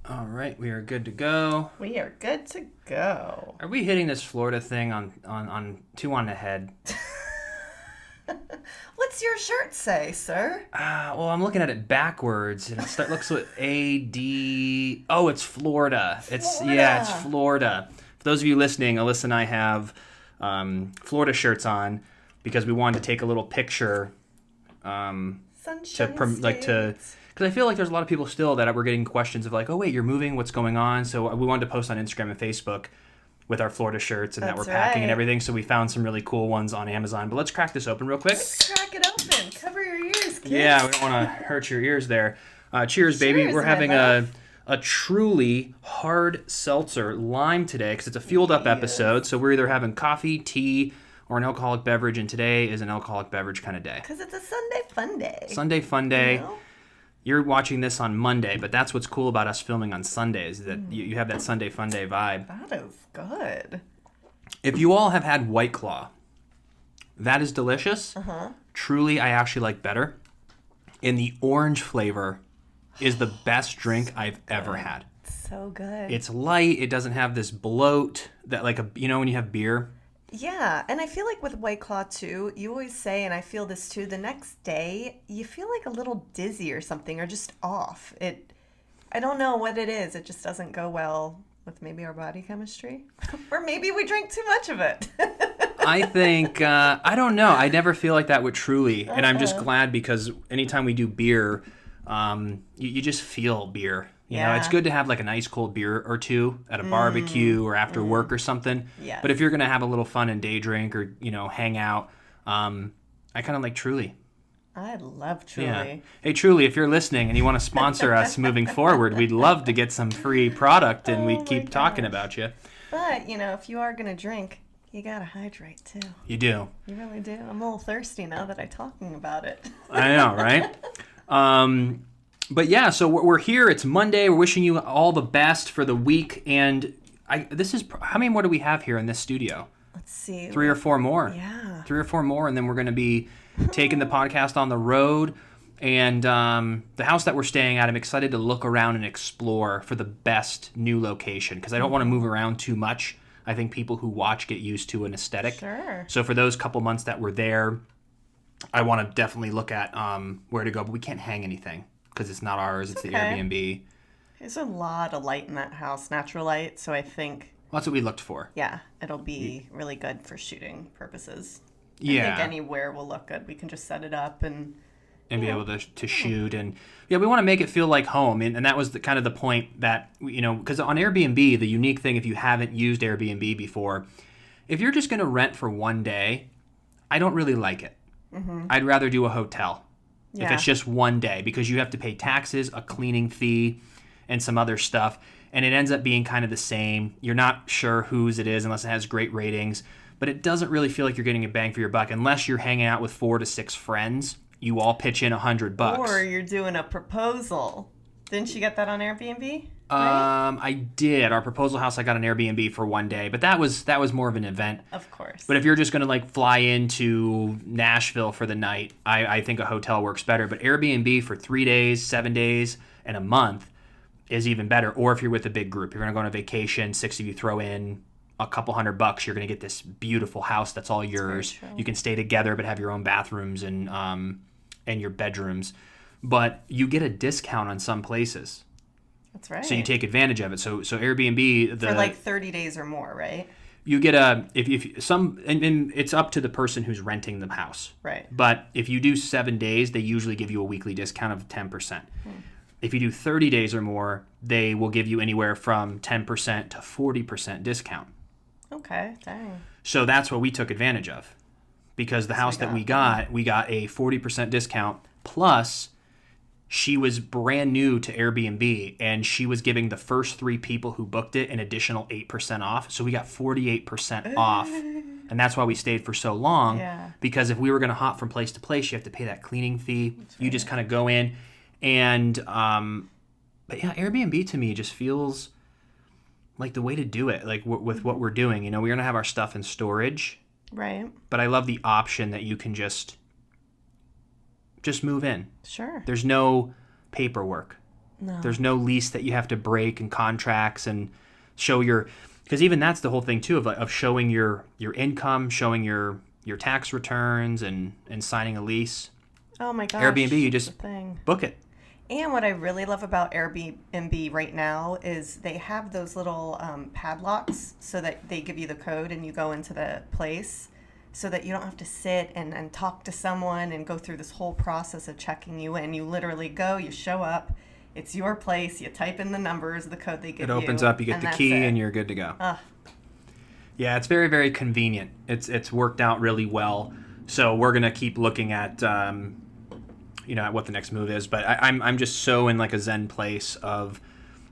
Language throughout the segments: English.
All right, we are good to go. We are good to go. Are we hitting this Florida thing on two on the head? What's your shirt say, sir? Well, I'm looking at it backwards, and looks with A-D... Oh, it's Florida. It's Florida. For those of you listening, Alyssa and I have Florida shirts on because we wanted to take a little picture Sunshine because I feel like there's a lot of people still that were getting questions of like, oh, wait, you're moving? What's going on? So we wanted to post on Instagram and Facebook with our Florida shirts and that we're packing and everything. So we found some really cool ones on Amazon. But let's crack this open real quick. Let's crack it open. Cover your ears, kids. Yeah, we don't want to hurt your ears there. Cheers, baby. We're having a truly hard seltzer lime today because it's a fueled up episode. So we're either having coffee, tea, or an alcoholic beverage. And today is an alcoholic beverage kind of day. Because it's a Sunday fun day. Sunday fun day. You know? You're watching this on Monday, but that's what's cool about us filming on Sundays, that you have that Sunday fun day vibe. That is good. If you all have had White Claw, that is delicious. Truly, I actually like better. And the orange flavor is the best drink I've ever had. So good. It's light. It doesn't have this bloat that when you have beer. Yeah, and I feel like with White Claw too, you always say, and I feel this too, the next day you feel like a little dizzy or something, or just off. I don't know what it is. It just doesn't go well with maybe our body chemistry, or maybe we drink too much of it. I think I don't know. I never feel like that with Truly, and I'm just glad because anytime we do beer, you just feel beer. You know, it's good to have like an ice cold beer or two at a barbecue or after work or something. Yes. But if you're going to have a little fun and day drink or, hang out, I kind of like Truly. I love Truly. Yeah. Hey, Truly, if you're listening and you want to sponsor us moving forward, we'd love to get some free product and we keep talking about you. But, if you are going to drink, you got to hydrate too. You do. You really do. I'm a little thirsty now that I'm talking about it. I know, right? But yeah, so we're here. It's Monday. We're wishing you all the best for the week. And how many more do we have here in this studio? Let's see. 3 or 4 more. Yeah. 3 or 4 more, and then we're going to be taking the podcast on the road. And the house that we're staying at, I'm excited to look around and explore for the best new location because I don't want to move around too much. I think people who watch get used to an aesthetic. Sure. So for those couple months that we're there, I want to definitely look at where to go, but we can't hang anything. Because it's not ours, it's the Airbnb. There's a lot of light in that house, natural light, so I think... Well, that's what we looked for. Yeah, it'll be really good for shooting purposes. Yeah. I think anywhere will look good. We can just set it up and be able to shoot. And yeah, we want to make it feel like home. And that was kind of the point that, because on Airbnb, the unique thing, if you haven't used Airbnb before, if you're just going to rent for one day, I don't really like it. Mm-hmm. I'd rather do a hotel. If it's just one day, because you have to pay taxes, a cleaning fee, and some other stuff, and it ends up being kind of the same. You're not sure whose it is unless it has great ratings, but it doesn't really feel like you're getting a bang for your buck unless you're hanging out with 4 to 6 friends. You all pitch in $100. Or you're doing a proposal. Didn't you get that on Airbnb? Right? I did. Our proposal house, I got an Airbnb for one day, but that was more of an event. Of course. But if you're just going to fly into Nashville for the night, I think a hotel works better. But Airbnb for 3 days, 7 days, and a month is even better. Or if you're with a big group, you're going to go on a vacation, 6 of you throw in a couple $100, you're going to get this beautiful house that's all yours. You can stay together but have your own bathrooms and your bedrooms. But you get a discount on some places. That's right. So you take advantage of it. So Airbnb for 30 days or more, right? You get and it's up to the person who's renting the house. Right. But if you do 7 days, they usually give you a weekly discount of 10%. If you do 30 days or more, they will give you anywhere from 10% to 40% discount. Okay, dang. So that's what we took advantage of. Because the house that we got a 40% discount plus she was brand new to Airbnb, and she was giving the first 3 people who booked it an additional 8% off. So we got 48% off, and that's why we stayed for so long. Yeah. Because if we were going to hop from place to place, you have to pay that cleaning fee. You just kind of go in, and but yeah, Airbnb to me just feels like the way to do it. Like with what we're doing, we're going to have our stuff in storage, right? But I love the option that you can just move in. Sure. There's no paperwork. No. There's no lease that you have to break and contracts and show your, because even that's the whole thing too of showing your income, showing your tax returns and signing a lease. Oh my gosh. Airbnb, you just book it. And what I really love about Airbnb right now is they have those little padlocks so that they give you the code and you go into the place so that you don't have to sit and talk to someone and go through this whole process of checking you in. You literally go, you show up, it's your place, you type in the numbers, the code they give you. It opens up, you get the key, and you're good to go. Yeah, it's very, very convenient. It's worked out really well. So we're going to keep looking at... at what the next move is, but I'm just so in like a zen place of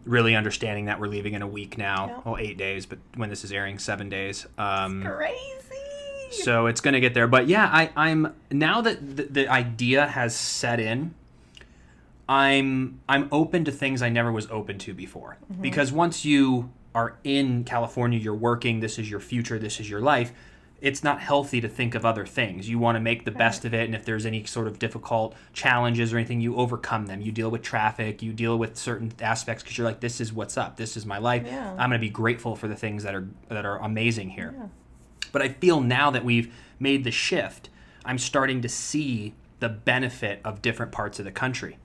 really understanding that we're leaving in a week now. Yep. Well, 8 days, but when this is airing, 7 days. It's crazy. So it's gonna get there, but yeah, I'm now that the idea has set in. I'm open to things I never was open to before, because once you are in California, you're working. This is your future. This is your life. It's not healthy to think of other things. You want to make the best of it, and if there's any sort of difficult challenges or anything, you overcome them. You deal with traffic, you deal with certain aspects because you're like, this is what's up. This is my life. Yeah. I'm going to be grateful for the things that are amazing here. Yeah. But I feel now that we've made the shift, I'm starting to see the benefit of different parts of the country.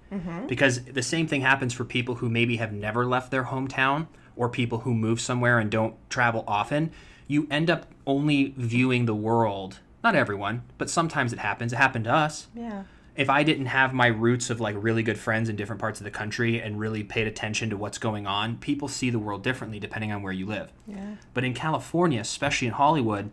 Because the same thing happens for people who maybe have never left their hometown or people who move somewhere and don't travel often. You end up only viewing the world, not everyone, but sometimes it happens. It happened to us. Yeah. If I didn't have my roots of like really good friends in different parts of the country and really paid attention to what's going on, people see the world differently depending on where you live. Yeah. But in California, especially in Hollywood,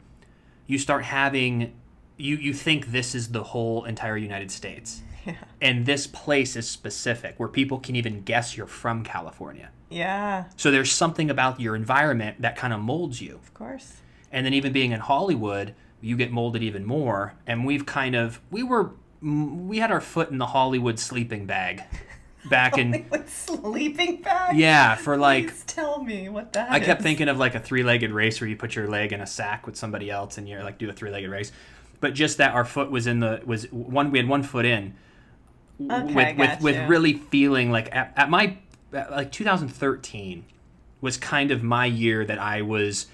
you start having, you think this is the whole entire United States. Yeah. And this place is specific where people can even guess you're from California. Yeah. So there's something about your environment that kind of molds you. Of course. And then even being in Hollywood, you get molded even more. And we had our foot in the Hollywood sleeping bag back in... Hollywood sleeping bag? Yeah, for like... Please tell me what that is. I kept thinking of like a three-legged race where you put your leg in a sack with somebody else and you're like do a three-legged race. But just that our foot we had one foot in. Okay, with really feeling like at my... Like 2013 was kind of my year that I was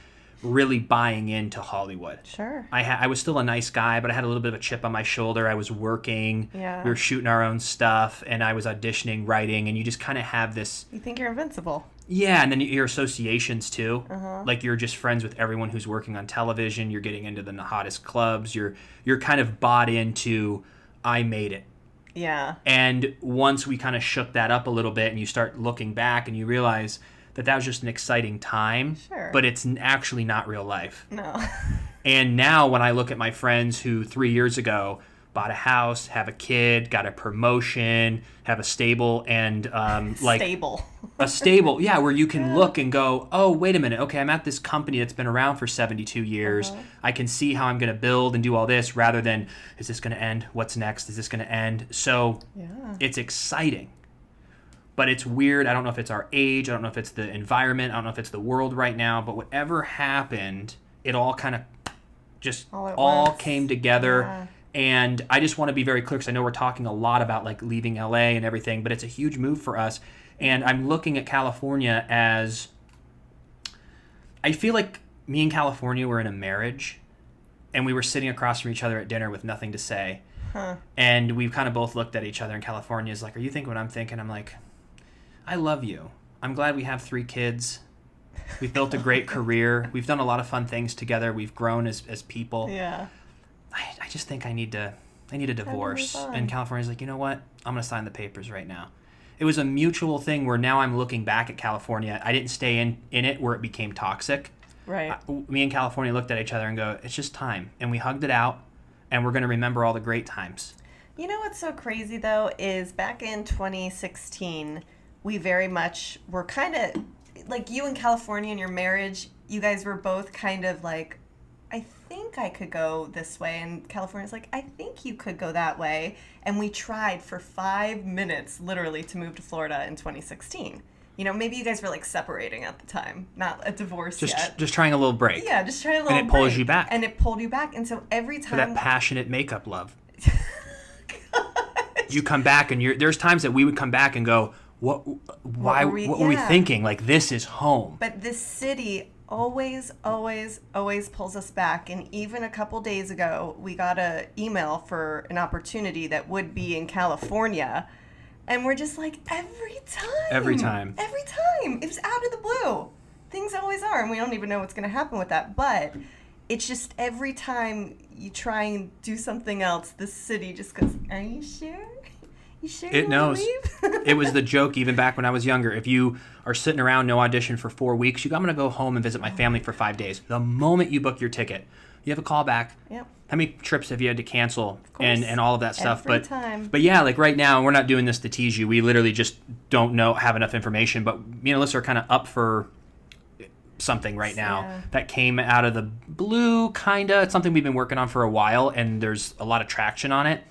really buying into Hollywood. Sure. I was still a nice guy, but I had a little bit of a chip on my shoulder. I was working. Yeah. We were shooting our own stuff, and I was auditioning, writing, and you just kind of have this... You think you're invincible. Yeah, and then your associations, too. Uh-huh. Like, you're just friends with everyone who's working on television. You're getting into the hottest clubs. You're kind of bought into, I made it. Yeah. And once we kind of shook that up a little bit and you start looking back and you realize that was just an exciting time, Sure. but it's actually not real life. No. And now when I look at my friends who 3 years ago bought a house, have a kid, got a promotion, have a stable, and Stable. a stable, yeah, where you can look and go, oh, wait a minute, okay, I'm at this company that's been around for 72 years. Uh-huh. I can see how I'm going to build and do all this rather than, is this going to end? What's next? Is this going to end? So it's exciting. But it's weird. I don't know if it's our age. I don't know if it's the environment. I don't know if it's the world right now. But whatever happened, it all kind of just all came together. Yeah. And I just want to be very clear because I know we're talking a lot about like leaving LA and everything, but it's a huge move for us. And I'm looking at California as, I feel like me and California were in a marriage and we were sitting across from each other at dinner with nothing to say. Huh. And we kind of both looked at each other, and California is like, are you thinking what I'm thinking? I'm like, I love you. I'm glad we have 3 kids. We've built a great career. We've done a lot of fun things together. We've grown as people. Yeah. I just think I need a divorce. And California's like, you know what? I'm going to sign the papers right now. It was a mutual thing where now I'm looking back at California. I didn't stay in it where it became toxic. Right. Me and California looked at each other and go, it's just time. And we hugged it out, and we're going to remember all the great times. You know what's so crazy, though, is back in 2016, we very much were kind of, like you in California and your marriage, you guys were both kind of like, I think I could go this way. And California's like, I think you could go that way. And we tried for 5 minutes, literally, to move to Florida in 2016. You know, maybe you guys were like separating at the time, not a divorce yet. Just trying a little break. Yeah, just trying a little break. And it pulls you back. And it pulled you back. And so every time... For that passionate makeup love. You come back and there's times that we would come back and go, what were we thinking? Like, this is home. But this city always pulls us back. And even a couple days ago, we got an email for an opportunity that would be in California. And we're just like, every time. It was out of the blue. Things always are. And we don't even know what's going to happen with that. But it's just every time you try and do something else, the city just goes, are you sure? You sure it knows. It was the joke even back when I was younger. If you are sitting around, no audition for 4 weeks, you go, I'm going to go home and visit my family for 5 days. The moment you book your ticket, you have a call back. Yep. How many trips have you had to cancel and all of that stuff? Every time. But yeah, like right now, we're not doing this to tease you. We literally just don't have enough information. But me and Alyssa are kind of up for something right now that came out of the blue, kind of. It's something we've been working on for a while, and there's a lot of traction on it.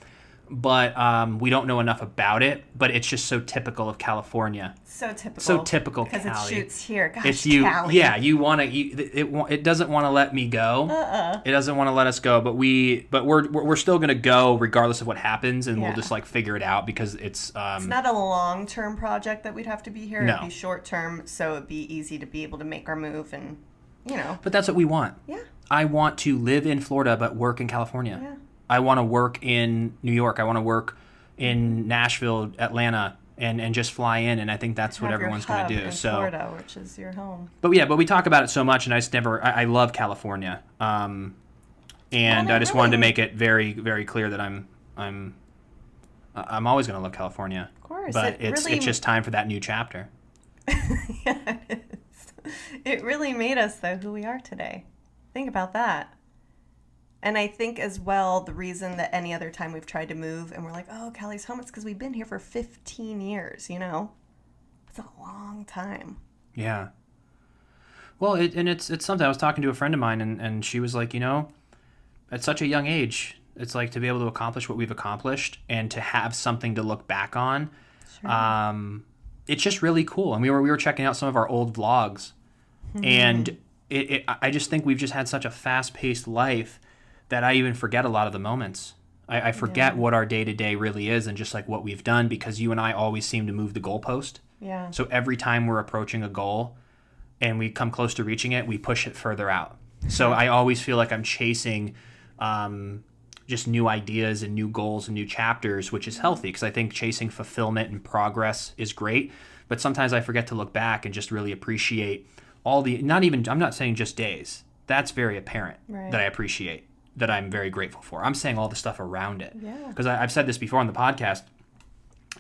But we don't know enough about it. But it's just so typical of California. So typical Cali. Because it shoots here. Gosh, it's you. Cali. Yeah, you want to. It doesn't want to let me go. It doesn't want to let us go. But we're still gonna go regardless of what happens, and we'll just like figure it out because it's. It's not a long-term project that we'd have to be here. No. It'd be short-term, so it'd be easy to be able to make our move, and But that's what we want. Yeah. I want to live in Florida but work in California. Yeah. I want to work in New York. I want to work in Nashville, Atlanta, and just fly in. And I think that's what everyone's going to do. In Florida, which is your home. But we talk about it so much, and I love California. And I just wanted to make it very, very clear that I'm always going to love California. Of course. But it's just time for that new chapter. Yeah, it is. It really made us, though, who we are today. Think about that. And I think as well, the reason that any other time we've tried to move and we're like, oh, Cali's home, it's because we've been here for 15 years, It's a long time. Yeah. Well, it's something. I was talking to a friend of mine, and she was like, at such a young age, it's like to be able to accomplish what we've accomplished and to have something to look back on. Sure. It's just really cool. And we were checking out some of our old vlogs, and I just think we've just had such a fast-paced life that I even forget a lot of the moments. I forget what our day-to-day really is and just like what we've done because you and I always seem to move the goalpost. Yeah. So every time we're approaching a goal and we come close to reaching it, we push it further out. So I always feel like I'm chasing just new ideas and new goals and new chapters, which is healthy because I think chasing fulfillment and progress is great. But sometimes I forget to look back and just really appreciate I'm not saying just days. That's very apparent that I appreciate. That I'm very grateful for. I'm saying all the stuff around it. Yeah. Because I've said this before on the podcast.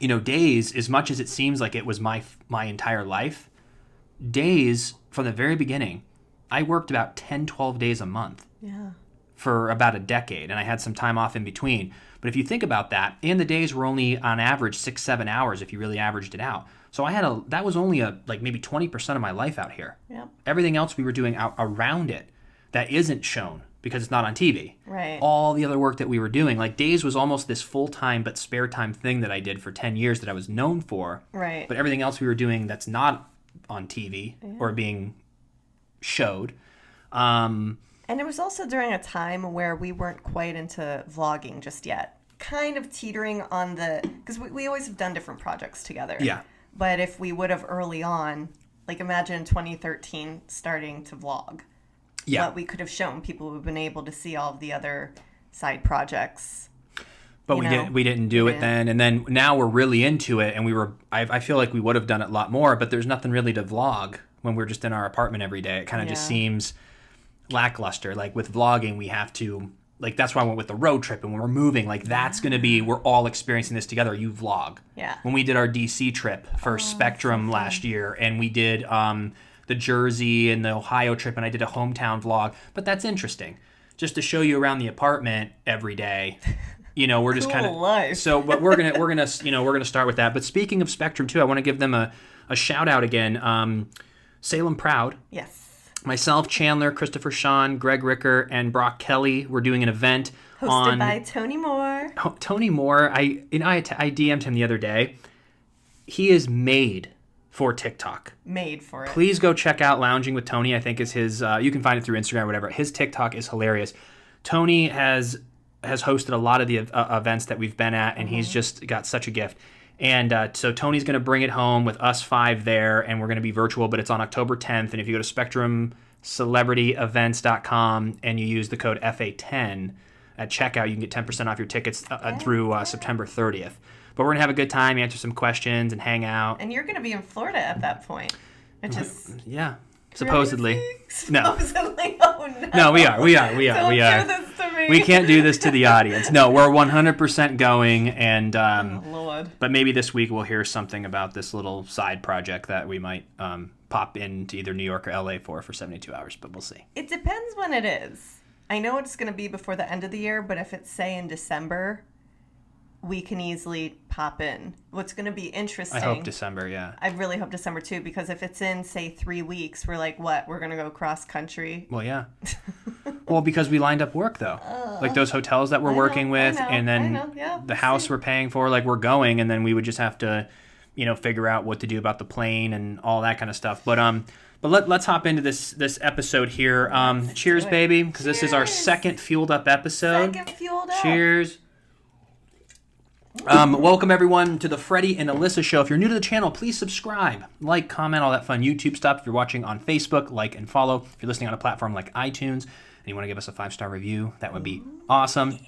Days, as much as it seems like it was my entire life, days from the very beginning, I worked about 10, 12 days a month. Yeah. For about a decade, and I had some time off in between. But if you think about that, and the days were only on average 6-7 hours if you really averaged it out. So that was only maybe 20% of my life out here. Yep. Everything else we were doing out around it that isn't shown because it's not on TV. Right. All the other work that we were doing, like days was almost this full-time but spare time thing that I did for 10 years that I was known for. Right. But everything else we were doing that's not on TV or being showed. And it was also during a time where we weren't quite into vlogging just yet. Kind of teetering on because we always have done different projects together. Yeah. But if we would have early on, like imagine 2013 starting to vlog. Yeah. What we could have shown people who've been able to see all of the other side projects. But we didn't do it then, and then now we're really into it, and I feel like we would have done it a lot more, but there's nothing really to vlog when we're just in our apartment every day. It kind of just seems lackluster. Like with vlogging, we have to, like that's why I went with the road trip, and when we're moving, like that's going to be, we're all experiencing this together. You vlog. Yeah. When we did our DC trip for Spectrum last year, and we did the Jersey and the Ohio trip, and I did a hometown vlog. But that's interesting, just to show you around the apartment every day. We're just kind of life. So, but we're gonna start with that. But speaking of Spectrum too, I want to give them a shout out again. Salem Proud. Yes. Myself, Chandler, Christopher Sean, Greg Ricker, and Brock Kelly. We're doing an event hosted by Tony Moore. Tony Moore. I DM'd him the other day. He is made for TikTok. Made for it. Please go check out Lounging with Tony. I think is his. You can find it through Instagram or whatever. His TikTok is hilarious. Tony has hosted a lot of the events that we've been at, and he's just got such a gift. And so Tony's going to bring it home with us 5 there, and we're going to be virtual, but it's on October 10th. And if you go to SpectrumCelebrityEvents.com and you use the code FA10 at checkout, you can get 10% off your tickets through September 30th. But we're going to have a good time, answer some questions, and hang out. And you're going to be in Florida at that point. Which is yeah. Supposedly. No. Supposedly. Oh, no. No, we are. Don't do this to me. We can't do this to the audience. No, we're 100% going, and oh, Lord. But maybe this week we'll hear something about this little side project that we might pop into either New York or LA for 72 hours, but we'll see. It depends when it is. I know it's going to be before the end of the year, but if it's, say, in December, we can easily pop in. What's going to be interesting... I hope December, yeah. I really hope December, too, because if it's in, say, 3 weeks, we're like, what? We're going to go cross-country? Well, yeah. Well, because we lined up work, though. Like those hotels that we're working with, and then the house we're paying for, like, we're going, and then we would just have to, figure out what to do about the plane and all that kind of stuff. But let's hop into this episode here. Cheers, baby, because this is our second Fueled Up episode. Second Fueled Up. Cheers. Welcome, everyone, to the Freddie and Alyssa Show. If you're new to the channel, please subscribe, like, comment, all that fun YouTube stuff. If you're watching on Facebook, like and follow. If you're listening on a platform like iTunes and you want to give us a 5-star review, that would be awesome.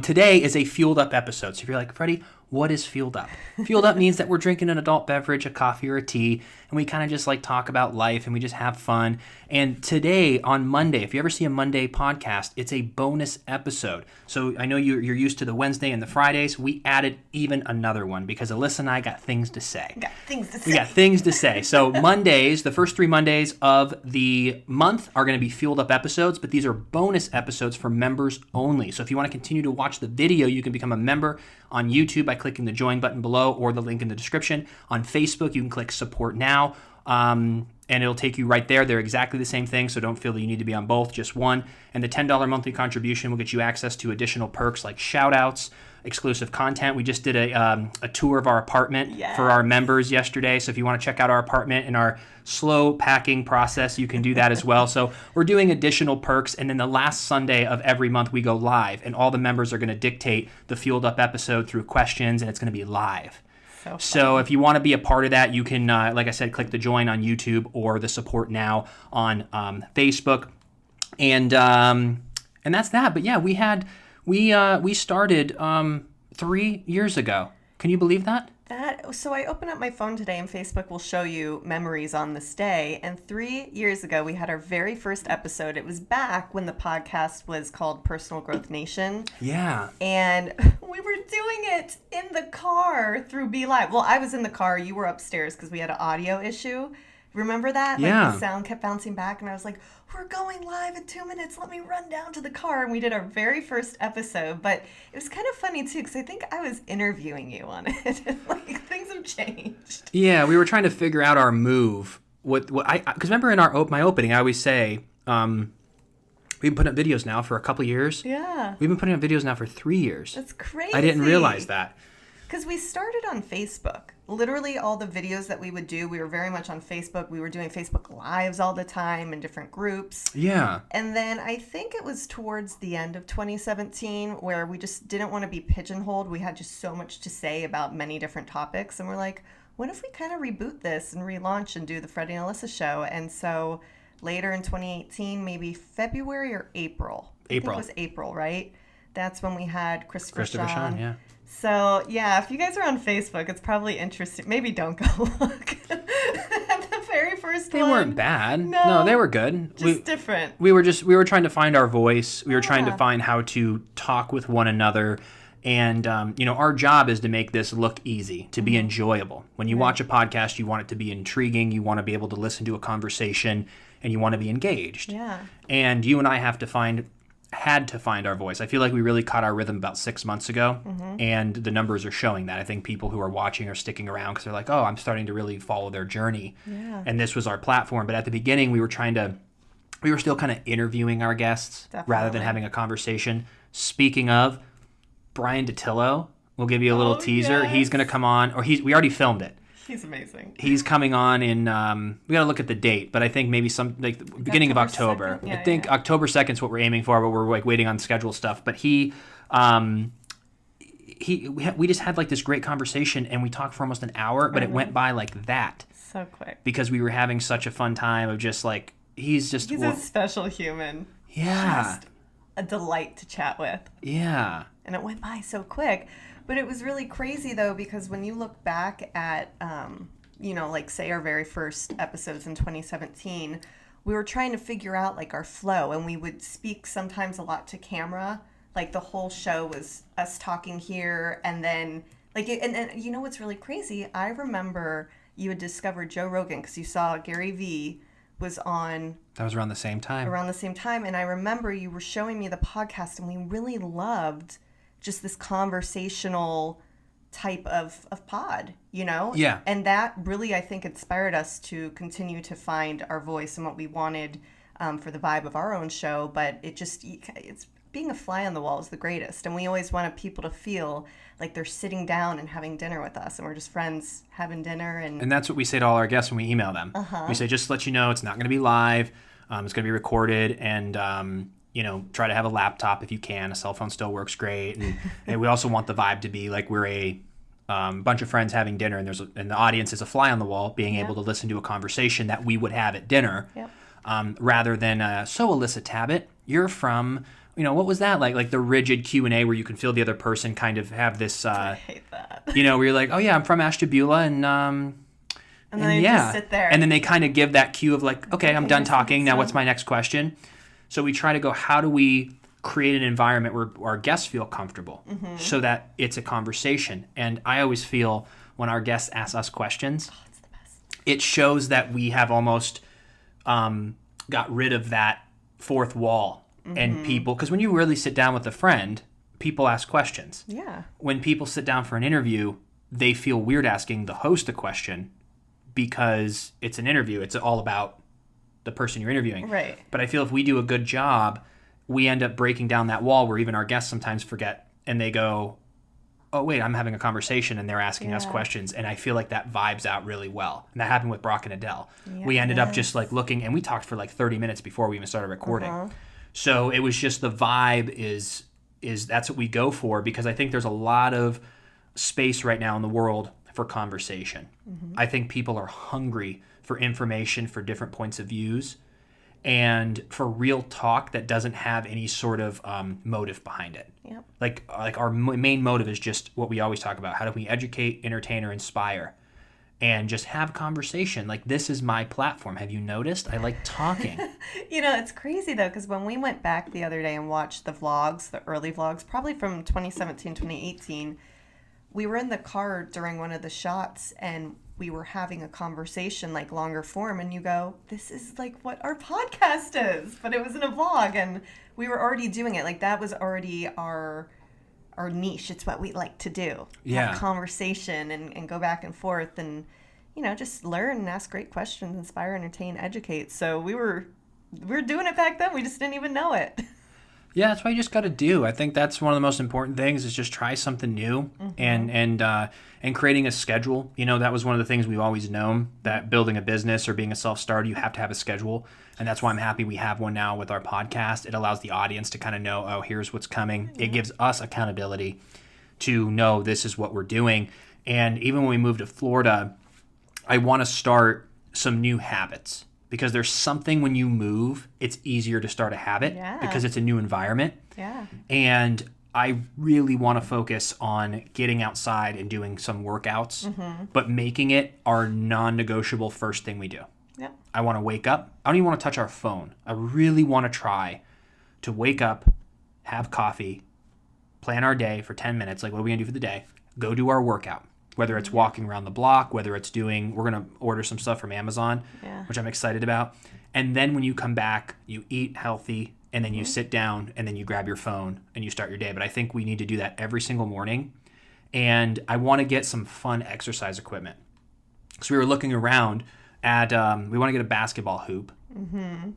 Today is a Fueled Up episode. So if you're like, Freddie, what is Fueled Up? Fueled Up means that we're drinking an adult beverage, a coffee or a tea, and we kind of just like talk about life and we just have fun. And today on Monday, if you ever see a Monday podcast, it's a bonus episode. So I know you're used to the Wednesday and the Fridays. We added even another one because Alyssa and I got things to say. We got things to say. So Mondays, the first 3 Mondays of the month are going to be Fueled Up episodes, but these are bonus episodes for members only. So if you want to continue to watch the video, you can become a member on YouTube by clicking the join button below or the link in the description. On Facebook, you can click support now. And it'll take you right there. They're exactly the same thing, so don't feel that you need to be on both, just one. And the $10 monthly contribution will get you access to additional perks like shout-outs, exclusive content. We just did a tour of our apartment for our members yesterday, so if you want to check out our apartment and our slow packing process, you can do that as well. So we're doing additional perks, and then the last Sunday of every month we go live, and all the members are going to dictate the Fueled Up episode through questions, and it's going to be live. So if you want to be a part of that, you can, like I said, click the join on YouTube or the support now on Facebook, and that's that. But yeah, we started 3 years ago. Can you believe that? So I opened up my phone today, and Facebook will show you memories on this day. And 3 years ago, we had our very first episode. It was back when the podcast was called Personal Growth Nation. Yeah. And we were doing it in the car through Be Live. Well, I was in the car. You were upstairs because we had an audio issue. Remember that? Yeah. Like the sound kept bouncing back, and I was like, we're going live in 2 minutes. Let me run down to the car. And we did our very first episode. But it was kind of funny, too, because I think I was interviewing you on it. Like, things have changed. Yeah, we were trying to figure out our move. Because remember in my opening, I always say, we've been putting up videos now for a couple years. Yeah. We've been putting up videos now for 3 years. That's crazy. I didn't realize that. Because we started on Facebook. Literally all the videos that we would do, we were very much on Facebook. We were doing Facebook Lives all the time in different groups. Yeah. And then I think it was towards the end of 2017 where we just didn't want to be pigeonholed. We had just so much to say about many different topics. And we're like, what if we kind of reboot this and relaunch and do the Freddie and Alyssa Show? And so later in 2018, maybe February or April. I think it was April, right? That's when we had Christopher Sean. Yeah. So, yeah, if you guys are on Facebook, it's probably interesting. Maybe don't go look at the very first one. They weren't bad. No, they were good. Just different. We were trying to find our voice. We were trying to find how to talk with one another. And, our job is to make this look easy, to be enjoyable. When you watch a podcast, you want it to be intriguing. You want to be able to listen to a conversation, and you want to be engaged. Yeah. And you and I had to find our voice. I feel like we really caught our rhythm about 6 months ago, and the numbers are showing that. I think people who are watching are sticking around because they're like, oh, I'm starting to really follow their journey. Yeah. And this was our platform. But at the beginning, we were still kind of interviewing our guests rather than having a conversation. Speaking of, Brian Datillo, we'll give you a little teaser. Yes. He's going to come on, we already filmed it. He's amazing. He's coming on in, we got to look at the date, but I think maybe the beginning of October. Yeah, I think October 2nd is what we're aiming for, but we're waiting on schedule stuff. But we just had like this great conversation, and we talked for almost an hour, but it went by like that. So quick. Because we were having such a fun time of just like, he's a special human. Yeah. Just a delight to chat with. Yeah. And it went by so quick. But it was really crazy, though, because when you look back at, like, say, our very first episodes in 2017, we were trying to figure out, like, our flow. And we would speak sometimes a lot to camera. Like, the whole show was us talking here. And then, like, and you know what's really crazy? I remember you had discovered Joe Rogan because you saw Gary Vee was on. That was around the same time. And I remember you were showing me the podcast, and we really loved just this conversational type of pod, Yeah. And that really, I think, inspired us to continue to find our voice and what we wanted for the vibe of our own show. But it's being a fly on the wall is the greatest. And we always wanted people to feel like they're sitting down and having dinner with us, and we're just friends having dinner. And that's what we say to all our guests when we email them. We say, just to let you know, it's not going to be live. It's going to be recorded, and try to have a laptop if you can. A cell phone still works great, and we also want the vibe to be like we're a bunch of friends having dinner, and the audience is a fly on the wall, being able to listen to a conversation that we would have at dinner, rather than so Alyssa Tabbitt, you're from. What was that like? Like the rigid Q&A where you can feel the other person kind of have this. I hate that. Where you're like, oh yeah, I'm from Ashtabula, and then you just sit there. And then they kind of give that cue of like, okay, I'm done talking. Now what's my next question? So we try to go, how do we create an environment where our guests feel comfortable so that it's a conversation? And I always feel when our guests ask us questions, it's the best. It shows that we have almost got rid of that fourth wall. And people, because when you really sit down with a friend, people ask questions. Yeah. When people sit down for an interview, they feel weird asking the host a question because it's an interview. It's all about the person you're interviewing. Right. But I feel if we do a good job, we end up breaking down that wall where even our guests sometimes forget and they go, oh, wait, I'm having a conversation and they're asking us questions. And I feel like that vibes out really well. And that happened with Brock and Adele. Yeah, we ended up just like looking, and we talked for like 30 minutes before we even started recording. So it was just the vibe is that's what we go for, because I think there's a lot of space right now in the world for conversation. I think people are hungry for information, for different points of views, and for real talk that doesn't have any sort of motive behind it. Yep. Like our main motive is just what we always talk about. How do we educate, entertain, or inspire? And just have conversation. Like, this is my platform. Have you noticed? I like talking. It's crazy, though, because when we went back the other day and watched the vlogs, the early vlogs, probably from 2017, 2018, we were in the car during one of the shots, and we were having a conversation, like, longer form, and you go, this is, like, what our podcast is. But it was in a vlog, and we were already doing it. Like, that was already our niche. It's what we like to do. Have conversation and go back and forth and, just learn and ask great questions, inspire, entertain, educate. So we were doing it back then. We just didn't even know it. Yeah, that's what you just got to do. I think that's one of the most important things is just try something new and creating a schedule. That was one of the things we've always known, that building a business or being a self-starter, you have to have a schedule. And that's why I'm happy we have one now with our podcast. It allows the audience to kind of know, oh, here's what's coming. It gives us accountability to know this is what we're doing. And even when we moved to Florida, I want to start some new habits, because there's something when you move, it's easier to start a habit because it's a new environment. Yeah. And I really want to focus on getting outside and doing some workouts, but making it our non-negotiable first thing we do. Yep. I want to wake up. I don't even want to touch our phone. I really want to try to wake up, have coffee, plan our day for 10 minutes. Like, what are we going to do for the day? Go do our workout. Whether it's walking around the block, whether it's we're going to order some stuff from Amazon, which I'm excited about. And then when you come back, you eat healthy, and then you sit down, and then you grab your phone, and you start your day. But I think we need to do that every single morning. And I want to get some fun exercise equipment. So we were looking around at, we want to get a basketball hoop. And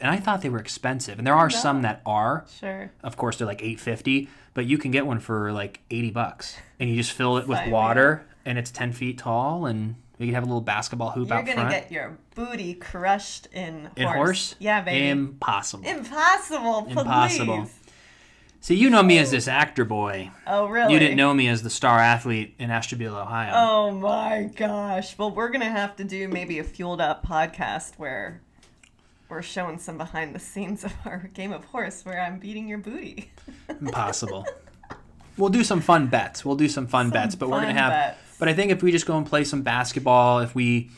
I thought they were expensive. And there are some that are. Sure. Of course, they're like $850, but you can get one for like $80. And you just fill it with water, and it's 10 feet tall, and you can have a little basketball hoop out front. You're going to get your booty crushed in horse. In horse? Yeah, baby. Impossible. Impossible, please. See, you know me as this actor boy. Oh, really? You didn't know me as the star athlete in Ashtabula, Ohio. Oh, my gosh. Well, we're going to have to do maybe a Fueled Up podcast where we're showing some behind the scenes of our game of horse where I'm beating your booty. Impossible. We'll do some fun bets. But we're going to have... bets. But I think if we just go and play some basketball, if we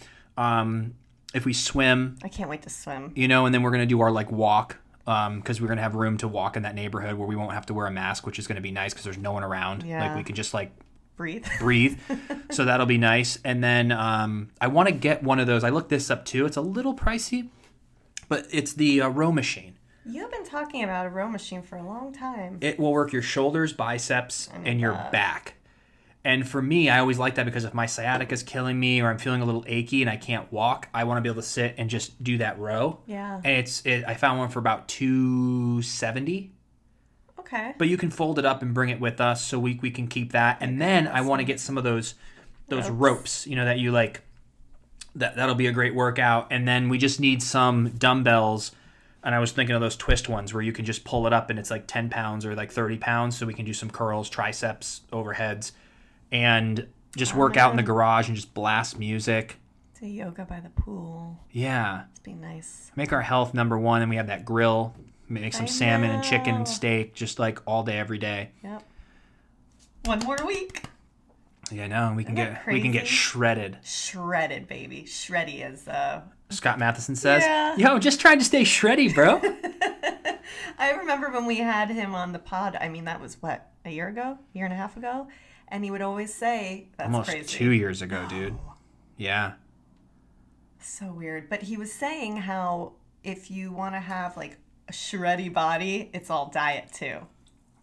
swim... I can't wait to swim. You know, and then we're going to do our, like, walk... because we're going to have room to walk in that neighborhood where we won't have to wear a mask, which is going to be nice because there's no one around. Yeah. Like, we can just, like... Breathe. So that'll be nice. And then I want to get one of those. I looked this up, too. It's a little pricey, but it's the row machine. You've been talking about a row machine for a long time. It will work your shoulders, biceps, and your back. And for me, I always like that because if my sciatica is killing me or I'm feeling a little achy and I can't walk, I want to be able to sit and just do that row. Yeah. And I found one for about $270. Okay. But you can fold it up and bring it with us so we can keep that. And then I want to get some of those ropes, you know, that you like. That'll be a great workout. And then we just need some dumbbells. And I was thinking of those twist ones where you can just pull it up and it's like 10 pounds or like 30 pounds. So we can do some curls, triceps, overheads, and just work out in the garage and just blast music. Do yoga by the pool. Yeah. It'd be nice. Make our health number one. And we have that grill. Make some salmon and chicken and steak just like all day, every day. Yep. One more week. Yeah, no, we can get shredded. Shredded, baby. Shreddy, as Scott Matheson says. Yeah. Yo, just trying to stay shreddy, bro. I remember when we had him on the pod. I mean, that was what, a year and a half ago, and he would always say, "That's almost crazy." 2 years ago, dude. Yeah. So weird, but he was saying how if you want to have like a shreddy body, it's all diet too.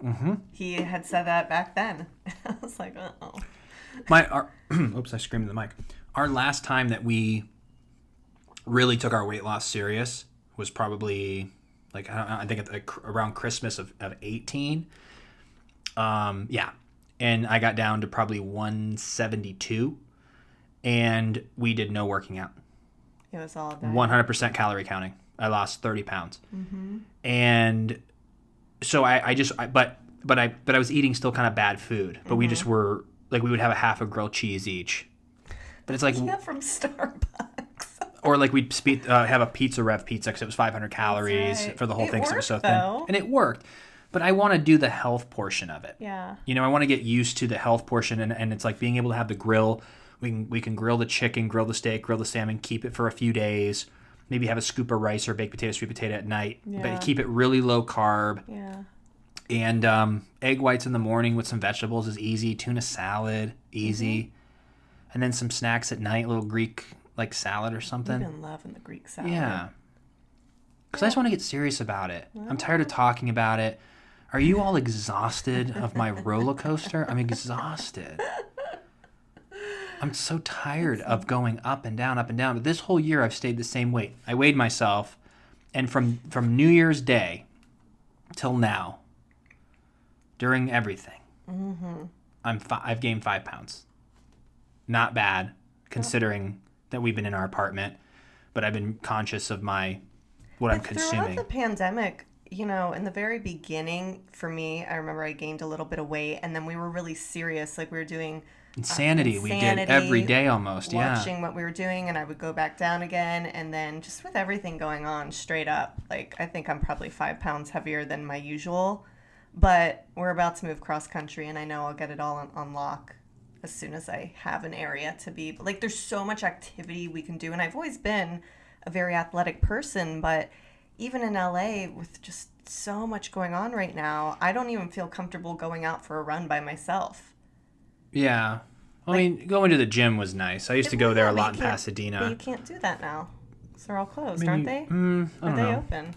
Mm-hmm. He had said that back then. I was like, uh-oh. Oops, I screamed in the mic. Our last time that we really took our weight loss serious was probably like, I think around Christmas of 18. Yeah. And I got down to probably 172 and we did no working out. It was all diet. 100% calorie counting. I lost 30 pounds. Mm-hmm. And so but I was eating still kind of bad food, but we just were like, we would have a half a grilled cheese each, but it's like, yeah, from Starbucks. or like we'd have a pizza rev pizza because it was 500 calories for the whole thing. Worked, so it was so though. thin, and it worked, but I want to do the health portion of it. Yeah. You know, I want to get used to the health portion, and it's like being able to have the grill. We can grill the chicken, grill the steak, grill the salmon, keep it for a few days. Maybe have a scoop of rice or baked potato, sweet potato at night, but keep it really low carb. Yeah. And egg whites in the morning with some vegetables is easy. Tuna salad, easy. Mm-hmm. And then some snacks at night, a little Greek like salad or something. I've been loving the Greek salad. Yeah. Because I just want to get serious about it. I'm tired of talking about it. Are you all exhausted of my roller coaster? I'm exhausted. I'm so tired of going up and down, But this whole year I've stayed the same weight. I weighed myself, and from New Year's Day till now, during everything, I've gained 5 pounds. Not bad, considering that we've been in our apartment, but I've been conscious of what I'm consuming. Throughout the pandemic, you know, in the very beginning, for me, I remember I gained a little bit of weight, and then we were really serious. Like, we were doing Insanity. We did every day almost, watching what we were doing, and I would go back down again, and then just with everything going on, straight up, like, I think I'm probably 5 pounds heavier than my usual, but we're about to move cross country, and I know I'll get it all on lock as soon as I have an area to be. But, like, there's so much activity we can do, and I've always been a very athletic person, but even in LA with just so much going on right now, I don't even feel comfortable going out for a run by myself. Yeah. I mean, going to the gym was nice. I used to go there a lot in Pasadena. But you can't do that now. So they're all closed, aren't they? I don't know. Are they open?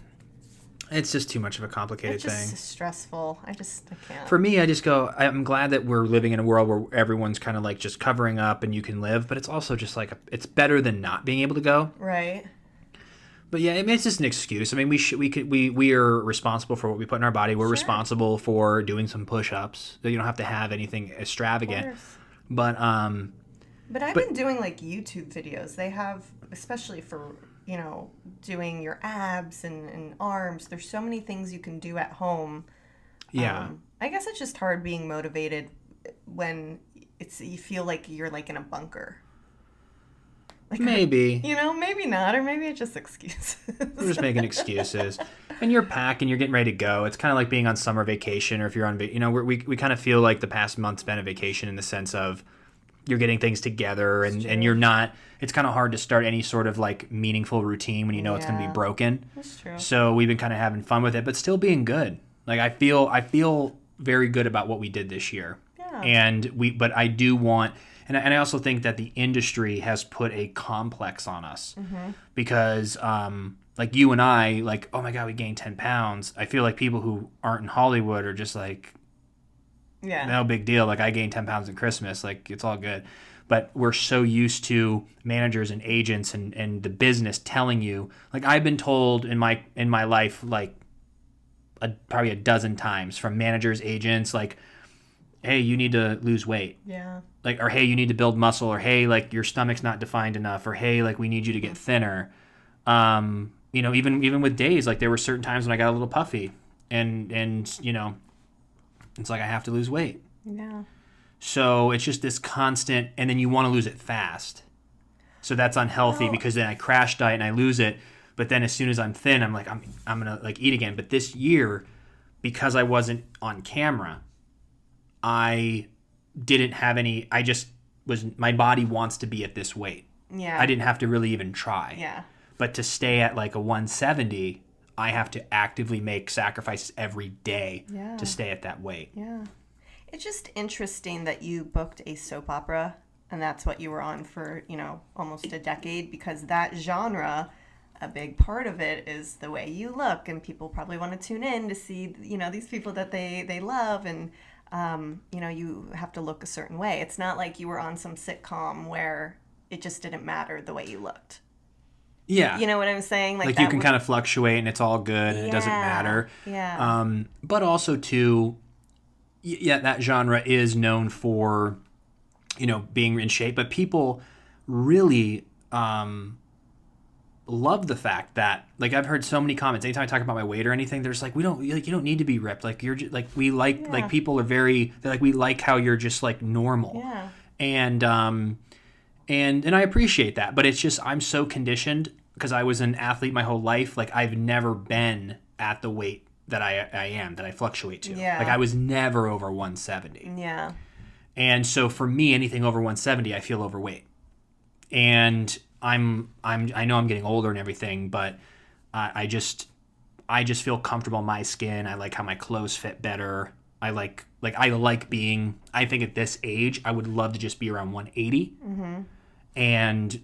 It's just too much of a complicated thing. It's just stressful. I can't. For me, I just go, I'm glad that we're living in a world where everyone's kind of like just covering up and you can live, but it's also just like, it's better than not being able to go. Right. But yeah, I mean, it's just an excuse. I mean, we are responsible for what we put in our body. We're responsible for doing some push-ups. You don't have to have anything extravagant. But I've been doing like YouTube videos. They have, especially for, you know, doing your abs and arms. There's so many things you can do at home. Yeah. I guess it's just hard being motivated when you feel like you're like in a bunker. Like, Maybe. Maybe not, or maybe it's just excuses. We're just making excuses. And you're packing, you're getting ready to go. It's kind of like being on summer vacation, or if you're on, we kind of feel like the past month's been a vacation in the sense of you're getting things together and you're not, it's kind of hard to start any sort of like meaningful routine when you know it's going to be broken. That's true. So we've been kind of having fun with it, but still being good. Like I feel very good about what we did this year. Yeah. But I do want, and I also think that the industry has put a complex on us because, like you and I, like, oh my God, we gained 10 pounds. I feel like people who aren't in Hollywood are just like, no big deal. Like I gained 10 pounds in Christmas. Like it's all good. But we're so used to managers and agents and the business telling you, like I've been told in my life, like probably a dozen times from managers, agents, like, hey, you need to lose weight. Yeah. Like, or hey, you need to build muscle, or hey, like your stomach's not defined enough, or hey, like we need you to get thinner. Even with days, like there were certain times when I got a little puffy, and it's like I have to lose weight. Yeah. So it's just this constant, and then you want to lose it fast. So that's unhealthy because then I crash diet and I lose it. But then as soon as I'm thin, I'm like, I'm gonna like eat again. But this year, because I wasn't on camera, I didn't have any. I just was. My body wants to be at this weight. Yeah. I didn't have to really even try. Yeah. But to stay at like a 170, I have to actively make sacrifices every day to stay at that weight. Yeah. It's just interesting that you booked a soap opera and that's what you were on for, almost a decade, because that genre, a big part of it is the way you look, and people probably want to tune in to see, these people that they love, and, you have to look a certain way. It's not like you were on some sitcom where it just didn't matter the way you looked. Yeah. You know what I'm saying? Like you can kind of fluctuate and it's all good and it doesn't matter. Yeah. But also too, that genre is known for, being in shape, but people really love the fact that, like, I've heard so many comments anytime I talk about my weight or anything, they're just like, you don't need to be ripped. Like you're just, like, we like, like people are they're like, we like how you're just like normal. Yeah. And I appreciate that, but it's just, I'm so conditioned because I was an athlete my whole life. Like I've never been at the weight that I am, that I fluctuate to. Yeah. Like I was never over 170. Yeah. And so for me, anything over 170, I feel overweight. And I know I'm getting older and everything, but I just feel comfortable in my skin. I like how my clothes fit better. I like being, I think at this age, I would love to just be around 180 and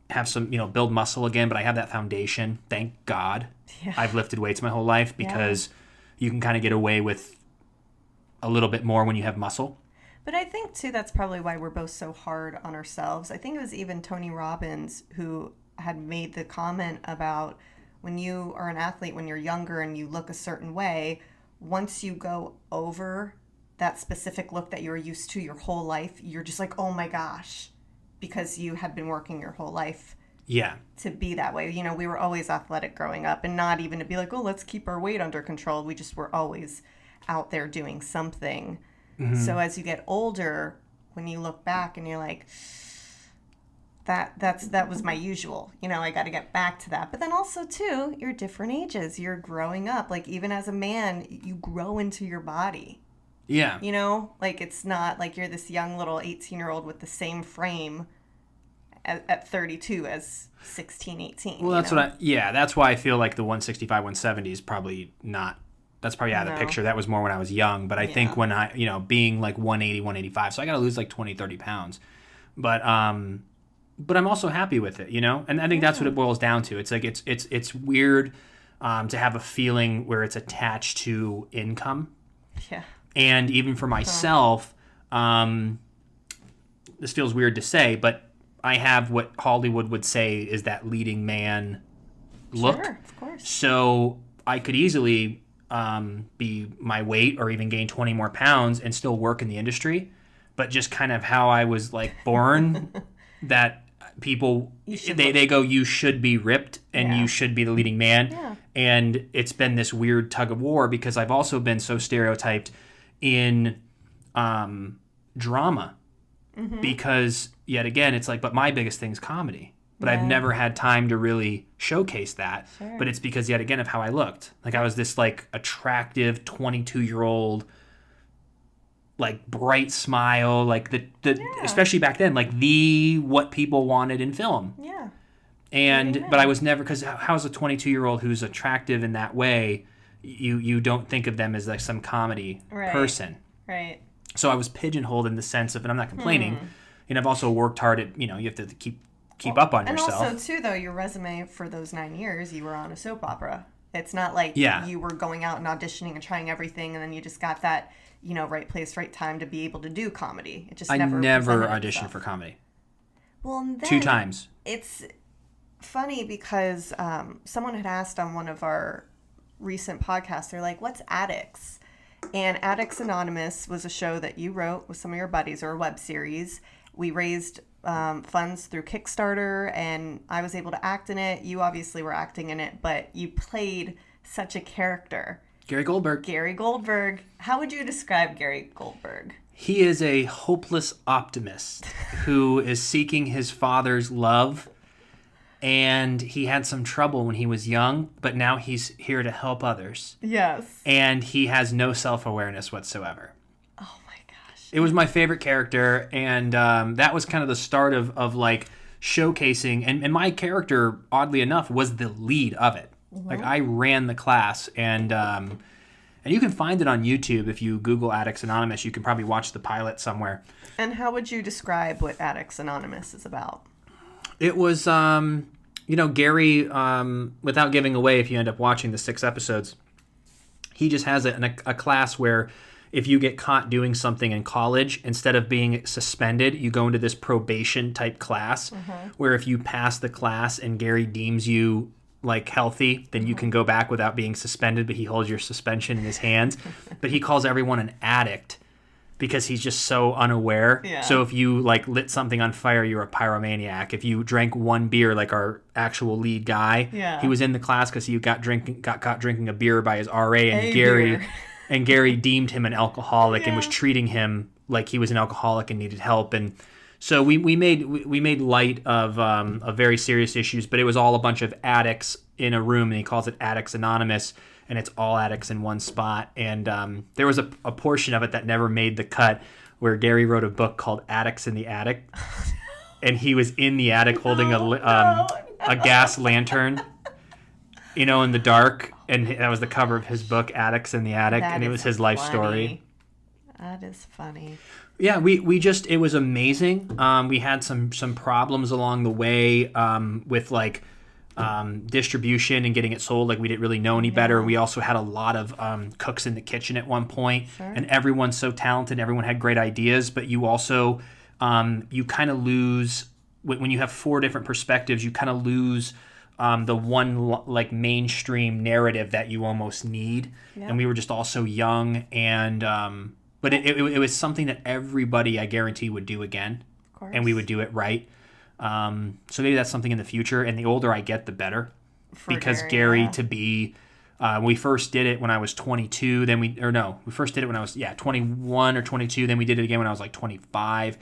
have some, build muscle again, but I have that foundation. Thank God. Yeah. I've lifted weights my whole life because you can kind of get away with a little bit more when you have muscle. But I think, too, that's probably why we're both so hard on ourselves. I think it was even Tony Robbins who had made the comment about when you are an athlete, when you're younger and you look a certain way, once you go over that specific look that you were used to your whole life, you're just like, oh my gosh, because you have been working your whole life to be that way. We were always athletic growing up, and not even to be like, oh, let's keep our weight under control. We just were always out there doing something. So as you get older, when you look back and you're like, that was my usual, I got to get back to that. But then also too, you're different ages, you're growing up. Like even as a man, you grow into your body. Yeah. Like it's not like you're this young little 18-year-old with the same frame at 32 as 16, 18. Well, that's that's why I feel like the 165, 170 is probably not. That's probably out of the picture. That was more when I was young. But I think when I, being like 180, 185, so I got to lose like 20, 30 pounds. But I'm also happy with it, And I think that's what it boils down to. It's like it's weird to have a feeling where it's attached to income. Yeah. And even for myself, this feels weird to say, but I have what Hollywood would say is that leading man look. Sure, of course. So I could easily be my weight or even gain 20 more pounds and still work in the industry, but just kind of how I was like born that people they go, you should be ripped and you should be the leading man. And it's been this weird tug of war because I've also been so stereotyped in drama. Because, yet again, it's like, but my biggest thing is comedy. But I've never had time to really showcase that. Sure. But it's because, yet again, of how I looked. Like, I was this, like, attractive 22-year-old, like, bright smile. Like, especially back then, like, what people wanted in film. Yeah. But I was never, because how's a 22-year-old who's attractive in that way, you don't think of them as, like, some comedy person. Right. So I was pigeonholed in the sense of, and I'm not complaining, and I've also worked hard at, you have to keep up on yourself. And also, too, though, your resume for those 9 years, you were on a soap opera. It's not like you were going out and auditioning and trying everything, and then you just got that, right place, right time to be able to do comedy. It just I never auditioned for comedy. Well, and then 2 times. It's funny because someone had asked on one of our recent podcasts, they're like, what's Addicts? And Addicts Anonymous was a show that you wrote with some of your buddies, or a web series. We raised funds through Kickstarter, and I was able to act in it. You obviously were acting in it, but you played such a character. Gary Goldberg. How would you describe Gary Goldberg? He is a hopeless optimist who is seeking his father's love. And he had some trouble when he was young, but now he's here to help others. Yes. And he has no self-awareness whatsoever. Oh my gosh. It was my favorite character, and that was kind of the start of like showcasing. And my character, oddly enough, was the lead of it. Like, I ran the class, and you can find it on YouTube if you Google Addicts Anonymous. You can probably watch the pilot somewhere. And how would you describe what Addicts Anonymous is about? It was, Gary, without giving away if you end up watching the 6 episodes, he just has a class where if you get caught doing something in college, instead of being suspended, you go into this probation type class where if you pass the class and Gary deems you like healthy, then you can go back without being suspended, but he holds your suspension in his hands. But he calls everyone an addict because he's just so unaware. Yeah. So if you like lit something on fire, you're a pyromaniac. If you drank 1 beer, like our actual lead guy, he was in the class because he got caught drinking a beer by his RA, and Gary deemed him an alcoholic and was treating him like he was an alcoholic and needed help. And so we made light of very serious issues, but it was all a bunch of addicts in a room, and he calls it Addicts Anonymous. And it's all addicts in one spot. And there was a portion of it that never made the cut where Gary wrote a book called Addicts in the Attic. And he was in the attic holding a gas lantern, in the dark. And that was the cover of his book, Addicts in the Attic. And it was his life story. That is funny. Yeah, it was amazing. We had some problems along the way with like distribution and getting it sold. Like, we didn't really know any better. We also had a lot of cooks in the kitchen at one point, and everyone's so talented. Everyone had great ideas, but you also you kind of lose when you have 4 different perspectives. You kind of lose the one like mainstream narrative that you almost need. And we were just all so young, and but it was something that everybody, I guarantee, would do again, and we would do it right. So maybe that's something in the future, and the older I get, the better. Because Gary to be, we first did it when I was 22, we first did it when I was 21 or 22, then we did it again when I was like 25.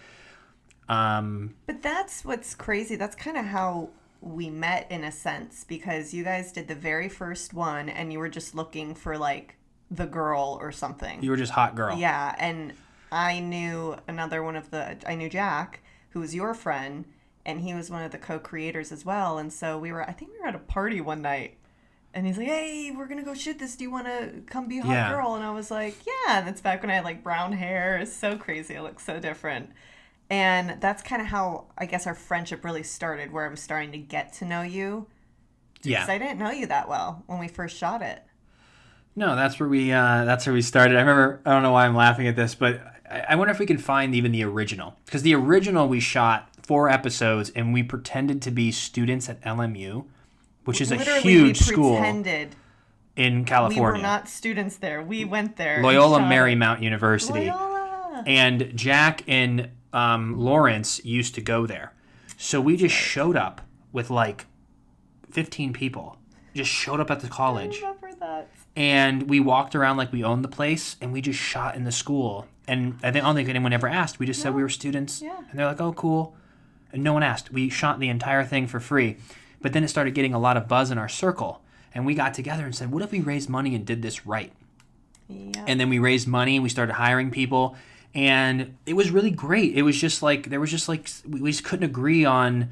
But that's what's crazy. That's kind of how we met in a sense, because you guys did the very first one, and you were just looking for like the girl or something. You were just hot girl. Yeah, and I knew I knew Jack, who was your friend. And he was one of the co-creators as well. And so I think we were at a party one night. And he's like, hey, we're going to go shoot this. Do you want to come be a hot girl? And I was like, yeah. And that's back when I had like brown hair. It's so crazy. I look so different. And that's kind of how I guess our friendship really started, where I was starting to get to know you. Yeah. Because I didn't know you that well when we first shot it. No, that's where we started. I remember, I don't know why I'm laughing at this, but I wonder if we can find even the original. Because the original we shot 4 episodes, and we pretended to be students at LMU, which is a huge school in California. We were not students there. We went there. Loyola Marymount University. And Jack and Lawrence used to go there. So we just showed up with like 15 people just showed up at the college. I remember that. And we walked around like we owned the place, and we just shot in the school. And I don't think anyone ever asked. We just said we were students. Yeah. And they're like, oh, cool. And no one asked. We shot the entire thing for free. But then it started getting a lot of buzz in our circle. And we got together and said, what if we raised money and did this right? Yeah. And then we raised money and we started hiring people. And it was really great. It was just like, we just couldn't agree on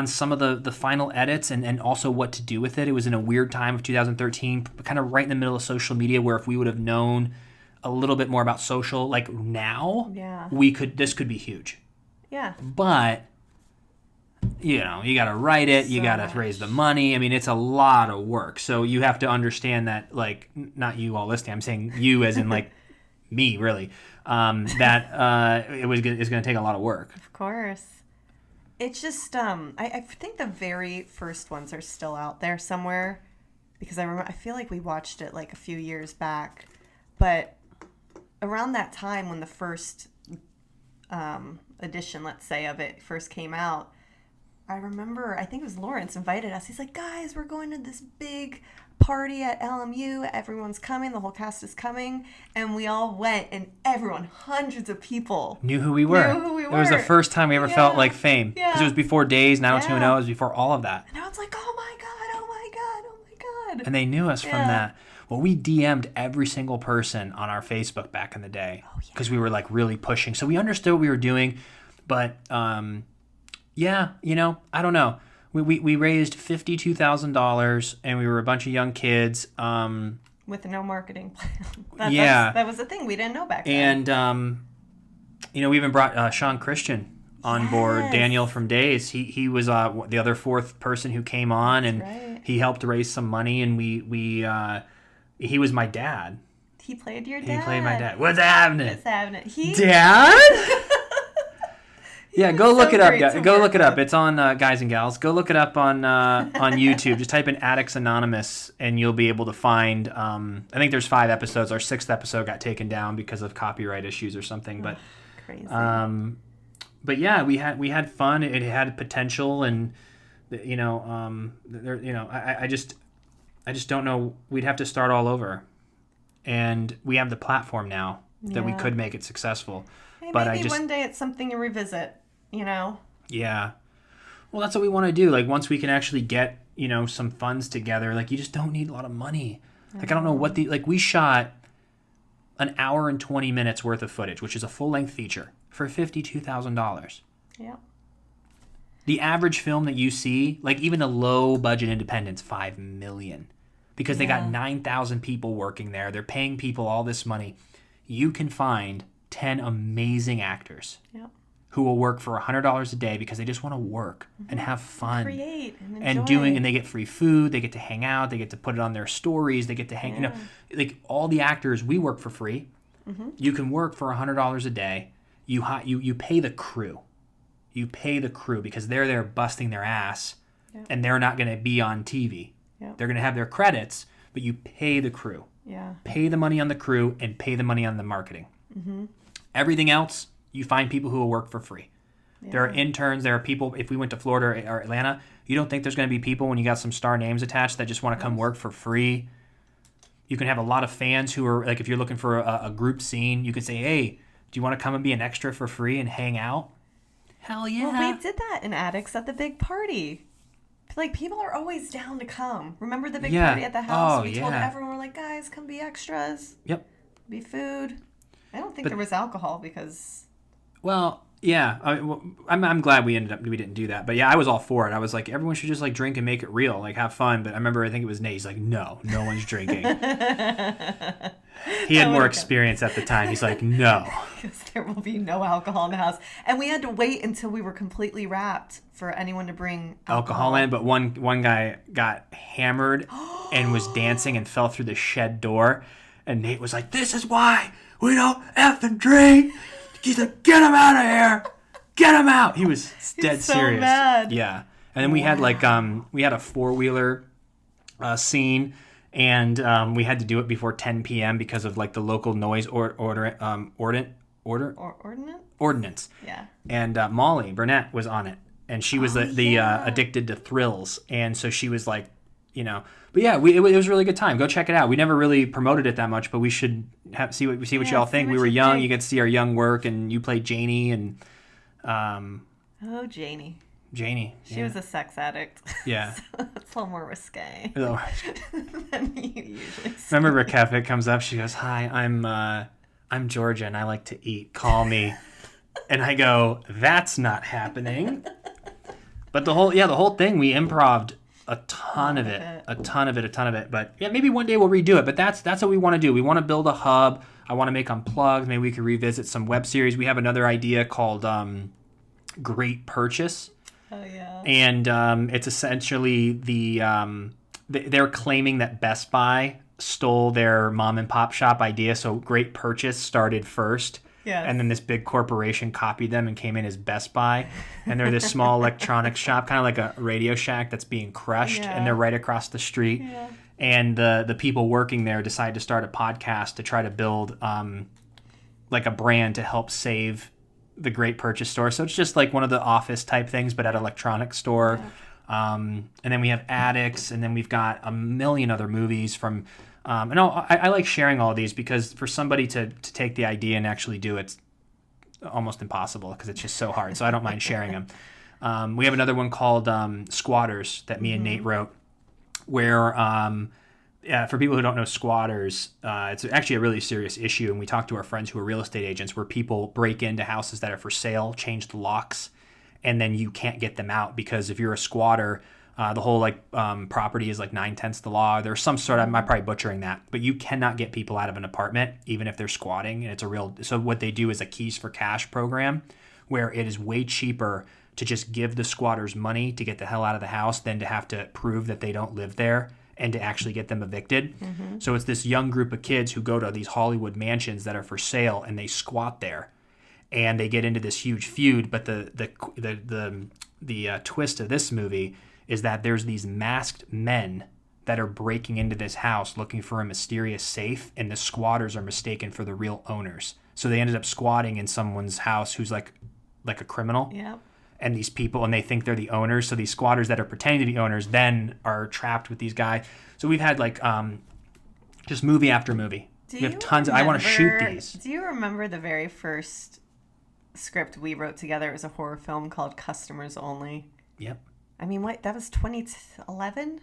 some of the final edits and also what to do with it. It was in a weird time of 2013, kind of right in the middle of social media, where if we would have known a little bit more about social, like now, this could be huge. Yeah. But, you know, you got to write it, you got to raise the money. I mean, it's a lot of work. So you have to understand that, like, not you all listening, I'm saying you as in, like, me, really, that it's going to take a lot of work. Of course. It's just, I think the very first ones are still out there somewhere, because I feel like we watched it like a few years back, but around that time when the first edition, let's say, of it first came out, I remember, I think it was Lawrence invited us. He's like, guys, we're going to this big party at LMU. Everyone's coming. The whole cast is coming. And we all went, and everyone, hundreds of people, knew who we were. It was the first time we ever felt like fame. Because it was before Days, 90210. It was before all of that. And now it's like, oh my God, oh my God, oh my God. And they knew us from that. Well, we DM'd every single person on our Facebook back in the day. Because we were like really pushing. So we understood what we were doing. But, yeah, you know, I don't know. We raised $52,000, and we were a bunch of young kids. With no marketing plan. That was the thing we didn't know back And, then. you know, we even brought Sean Christian on board, Daniel from Days. He was the other fourth person who came on, and he helped raise some money, and he was my dad. He played your dad? He played my dad. What's happening? What's happening? Dad? Yeah, go look it up. Go look it up. It's on Guys and Gals. Go look it up on YouTube. Just type in Addicts Anonymous, and you'll be able to find. I think there's 5 episodes. Our 6th episode got taken down because of copyright issues or something. But crazy. But yeah, we had fun. It had potential, and you know, I just don't know. We'd have to start all over, and we have the platform now that we could make it successful. Hey, but maybe one day it's something to revisit, you know? Yeah. Well, that's what we want to do. Like, once we can actually get, you know, some funds together, like, you just don't need a lot of money. Like, I don't know what we shot an hour and 20 minutes worth of footage, which is a full-length feature, for $52,000. Yeah. The average film that you see, like, even a low-budget independent's $5 million. Because they got 9,000 people working there. They're paying people all this money. You can find 10 amazing actors who will work for $100 a day because they just want to work and have fun, create and enjoy. And they get free food, they get to hang out, they get to put it on their stories, they get to hang, you know, like all the actors, we work for free. You can work for $100 a day. You pay the crew. You pay the crew because they're there busting their ass, and they're not going to be on TV. They're going to have their credits, but you pay the crew. Pay the money on the crew and pay the money on the marketing. Everything else, you find people who will work for free. There are interns. There are people, if we went to Florida or Atlanta, you don't think there's going to be people when you got some star names attached that just want to come work for free. You can have a lot of fans who are, like, if you're looking for a group scene, you could say, hey, do you want to come and be an extra for free and hang out? Hell yeah. Well, we did that in Addicts at the big party. Like, people are always down to come. Remember the big party at the house? We told everyone, we're like, guys, come be extras. Yep. Be food. I don't think there was alcohol because... Well, yeah. I'm glad we didn't do that. But yeah, I was all for it. I was like, everyone should just like drink and make it real, like have fun. But I remember, I think it was Nate. He's like, no one's drinking. He had more experience at the time. He's like, no. Because there will be no alcohol in the house. And we had to wait until we were completely wrapped for anyone to bring alcohol in. But one guy got hammered and was dancing and fell through the shed door. And Nate was like, this is why we don't effing drink. He's like, get him out of here. Get him out. He was dead so serious. Mad. Yeah. And then we had like, we had a 4-wheeler scene. And we had to do it before 10 p.m. because of like the local noise ordinance. Yeah. And Molly Burnett was on it, and she was the addicted to thrills, and so she was like, you know. But yeah, it was a really good time. Go check it out. We never really promoted it that much, but we should see what y'all think. We were young. You get to see our young work, and you played Janie and. Oh, Janie. She yeah. was a sex addict. Yeah. So it's a little more risque Oh. than you usually see. Remember Rakefik comes up, she goes, "Hi, I'm Georgia and I like to eat. Call me." And I go, "That's not happening." But the whole thing, we improv'd a ton of it. But yeah, maybe one day we'll redo it. But that's what we want to do. We want to build a hub. I want to make Unplugged. Maybe we could revisit some web series. We have another idea called Great Purchase. Oh yeah. And it's essentially they're claiming that Best Buy stole their mom and pop shop idea. So Great Purchase started first. Yes. And then this big corporation copied them and came in as Best Buy. And they're this small electronics shop, kind of like a Radio Shack that's being crushed. Yeah. And they're right across the street. Yeah. And the people working there decided to start a podcast to try to build like a brand to help save the Great Purchase store. So it's just like one of the office type things, but at an electronics store. Yeah. And then we have Addicts, and then we've got a million other movies from... and I like sharing all of these because for somebody to take the idea and actually do it's almost impossible because it's just so hard. So I don't mind sharing them. We have another one called Squatters that me and Nate wrote, where for people who don't know Squatters, it's actually a really serious issue. And we talk to our friends who are real estate agents where people break into houses that are for sale, change the locks, and then you can't get them out because if you're a squatter, the whole property is like 9/10 the law. There's some sort of, I'm probably butchering that, but you cannot get people out of an apartment even if they're squatting. And so what they do is a keys for cash program where it is way cheaper to just give the squatters money to get the hell out of the house than to have to prove that they don't live there and to actually get them evicted. Mm-hmm. So it's this young group of kids who go to these Hollywood mansions that are for sale and they squat there and they get into this huge feud. But the twist of this movie is that there's these masked men that are breaking into this house looking for a mysterious safe, and the squatters are mistaken for the real owners. So they ended up squatting in someone's house who's like a criminal. Yep. And these people, and they think they're the owners. So these squatters that are pretending to be owners then are trapped with these guys. So we've had just movie after movie. We have tons. I want to shoot these. Do you remember the very first script we wrote together? It was a horror film called Customers Only. Yep. I mean, that was 2011?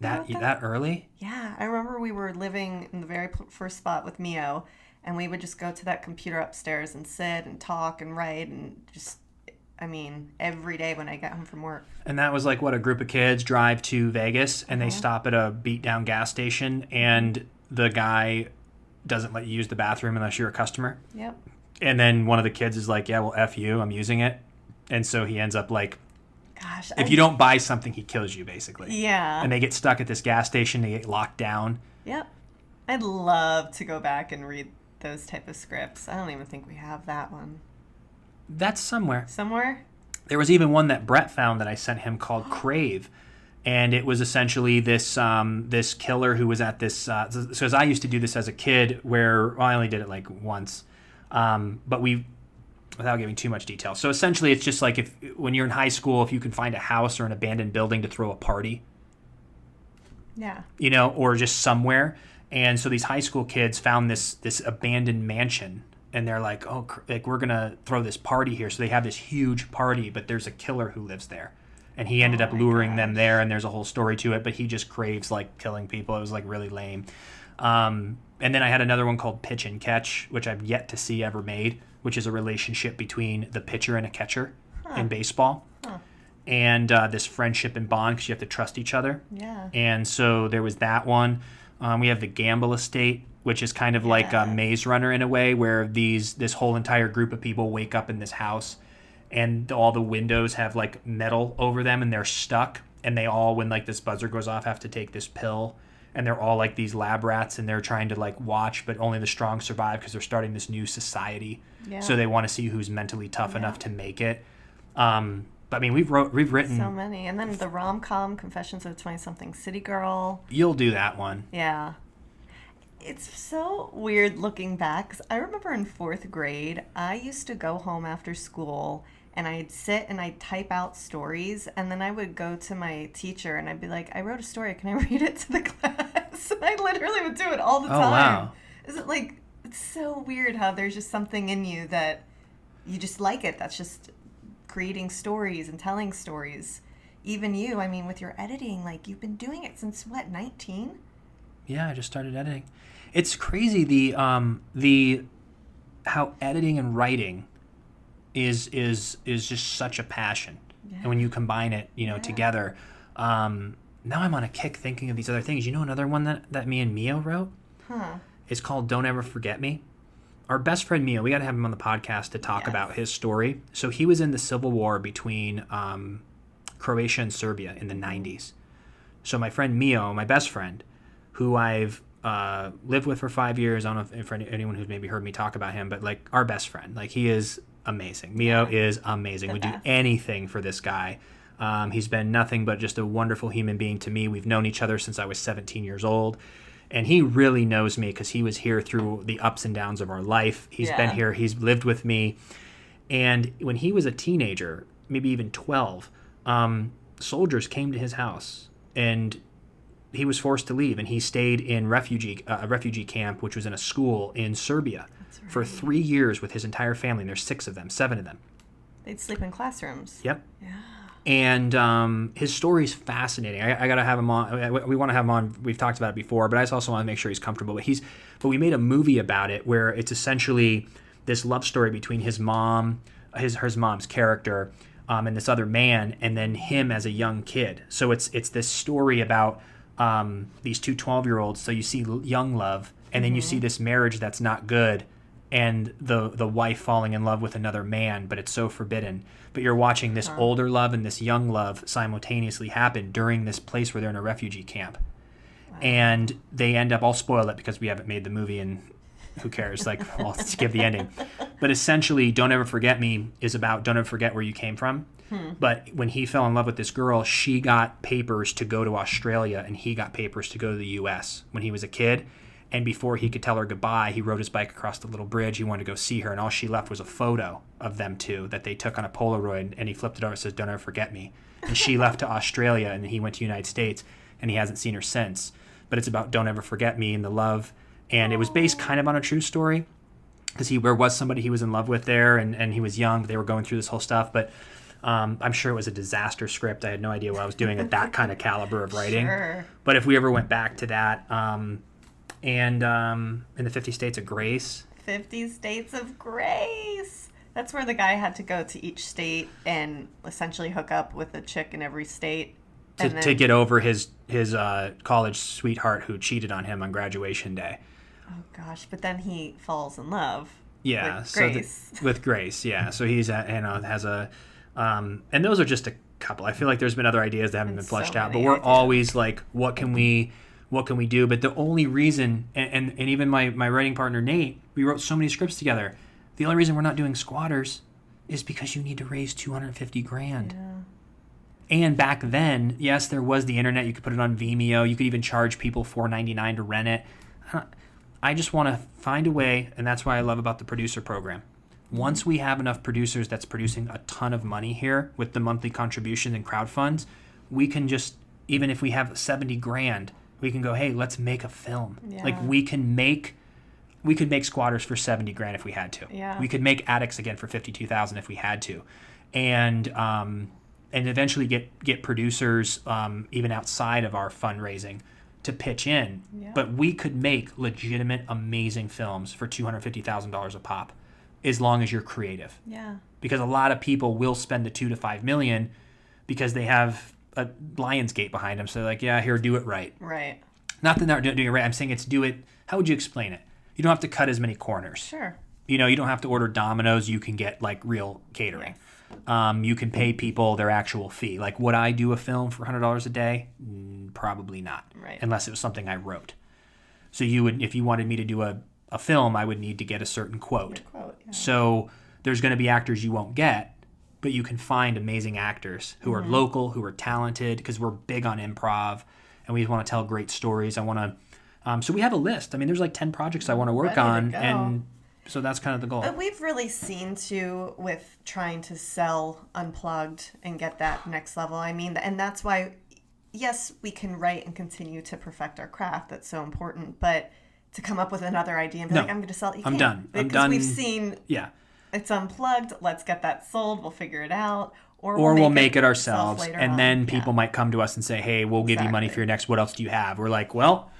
That early? Yeah. I remember we were living in the very first spot with Mio, and we would just go to that computer upstairs and sit and talk and write and just... every day when I got home from work. And that was a group of kids drive to Vegas and they stop at a beat down gas station and the guy doesn't let you use the bathroom unless you're a customer. Yep. And then one of the kids is like, "Yeah, well, F you, I'm using it." And so he ends up if you don't buy something, he kills you basically. Yeah. And they get stuck at this gas station, they get locked down. Yep. I'd love to go back and read those type of scripts. I don't even think we have that one. That's somewhere. Somewhere? There was even one that Brett found that I sent him called Crave. And it was essentially this killer who was at this... so as I used to do this as a kid where... Well, I only did it once. But without giving too much detail. So essentially it's just when you're in high school, if you can find a house or an abandoned building to throw a party. Yeah. Or just somewhere. And so these high school kids found this abandoned mansion. And they're like, "Oh, we're going to throw this party here." So they have this huge party, but there's a killer who lives there. And he ended up luring them there, and there's a whole story to it, but he just craves, killing people. It was, really lame. And then I had another one called Pitch and Catch, which I've yet to see ever made, which is a relationship between the pitcher and a catcher in baseball. Huh. And this friendship and bond, because you have to trust each other. Yeah. And so there was that one. We have the Gamble Estate, which is kind of like a Maze Runner in a way, where this whole entire group of people wake up in this house and all the windows have metal over them and they're stuck, and they all, when this buzzer goes off, have to take this pill, and they're all these lab rats, and they're trying to watch, but only the strong survive because they're starting this new society. Yeah. So they want to see who's mentally tough enough to make it. But we've written so many. And then the rom-com Confessions of a 20-something City Girl. You'll do that one. Yeah. It's so weird looking back, 'cause I remember in 4th grade, I used to go home after school and I'd sit and I'd type out stories, and then I would go to my teacher and I'd be like, I wrote a story, can I read it to the class? And I literally would do it all the time. Wow. Is it like, it's so weird how there's just something in you that you just like it. That's just creating stories and telling stories. Even you, I mean, with your editing, like, you've been doing it since what, 19? Yeah, I just started editing. It's crazy the how editing and writing is just such a passion. Yeah. And when you combine it, together, now I'm on a kick thinking of these other things. You know, another one that me and Mio wrote? Huh. It's called Don't Ever Forget Me. Our best friend Mio, we got to have him on the podcast to talk about his story. So he was in the civil war between Croatia and Serbia in the 90s. So my friend Mio, my best friend, who I've lived with for 5 years, I don't know if anyone who's maybe heard me talk about him, but like our best friend, like he is amazing. Mio is amazing. Would do anything for this guy. He's been nothing but just a wonderful human being to me. We've known each other since I was 17 years old. And he really knows me because he was here through the ups and downs of our life. He's been here. He's lived with me. And when he was a teenager, maybe even 12, soldiers came to his house and he was forced to leave. And he stayed in a refugee camp, which was in a school in Serbia for 3 years with his entire family. And there's 7 of them. They'd sleep in classrooms. Yep. Yeah. And his story is fascinating. I got to have him on. We want to have him on. We've talked about it before, but I also want to make sure he's comfortable. But we made a movie about it where it's essentially this love story between his mom, his mom's character, and this other man, and then him as a young kid. So it's this story about these two 12-year-olds. So you see young love, and then you see this marriage that's not good, and the wife falling in love with another man, but it's so forbidden. But you're watching this older love and this young love simultaneously happen during this place where they're in a refugee camp. Wow. And they end up, I'll spoil it because we haven't made the movie and who cares, like I'll skip the ending. But essentially, Don't Ever Forget Me is about don't ever forget where you came from. But when he fell in love with this girl, she got papers to go to Australia and he got papers to go to the US when he was a kid. And before he could tell her goodbye, he rode his bike across the little bridge. He wanted to go see her, and all she left was a photo of them two that they took on a Polaroid, and he flipped it over and says, "Don't ever forget me." And she left to Australia, and he went to the United States, and he hasn't seen her since. But it's about don't ever forget me and the love. And it was based kind of on a true story because there was somebody he was in love with there, and he was young, but they were going through this whole stuff. But I'm sure it was a disaster script. I had no idea what I was doing at that kind of caliber of writing. Sure. But if we ever went back to that... And in the 50 States of Grace. 50 States of Grace. That's where the guy had to go to each state and essentially hook up with a chick in every state. To get over his college sweetheart who cheated on him on graduation day. Oh, gosh. But then he falls in love with Grace. With Grace, yeah. So he's has a... and those are just a couple. I feel like there's been other ideas that haven't been fleshed out. But we're always like, what can we do? But the only reason, and even my writing partner Nate, we wrote so many scripts together. The only reason we're not doing Squatters is because you need to raise $250,000. Yeah. And back then, yes, there was the internet. You could put it on Vimeo. You could even charge people $4.99 to rent it. I just want to find a way, and that's what I love about the producer program. Once we have enough producers that's producing a ton of money here with the monthly contributions and crowd funds, we can just, even if we have $70,000, we can go, hey, let's make a film. Yeah. Like we could make Squatters for $70,000 if we had to. Yeah. We could make Addicts Again for $52,000 if we had to, and eventually get producers even outside of our fundraising to pitch in. Yeah. But we could make legitimate, amazing films for $250,000 a pop, as long as you're creative. Yeah. Because a lot of people will spend the $2 to $5 million because they have a Lionsgate behind them, so they're like, yeah, here, do it right. Right. Not that they're not doing it right. I'm saying it's do it. How would you explain it? You don't have to cut as many corners. Sure. You don't have to order Domino's. You can get like real catering. Yes. You can pay people their actual fee. Like, would I do a film for $100 a day? Probably not. Right. Unless it was something I wrote. So you would, if you wanted me to do a film, I would need to get a certain quote. Yeah. So there's going to be actors you won't get, but you can find amazing actors who are local, who are talented, because we're big on improv, and we want to tell great stories. I want to, so we have a list. I mean, there's like 10 projects I want to work on, and So that's kind of the goal. But we've really seen too with trying to sell Unplugged and get that next level. I mean, and that's why, yes, we can write and continue to perfect our craft. That's so important. But to come up with another idea and be like, I'm going to sell it. I'm done. Because we've seen it's Unplugged. Let's get that sold. We'll figure it out. Or we'll make it ourselves. And then people might come to us and say, hey, we'll give you money for your next. What else do you have? We're like, well,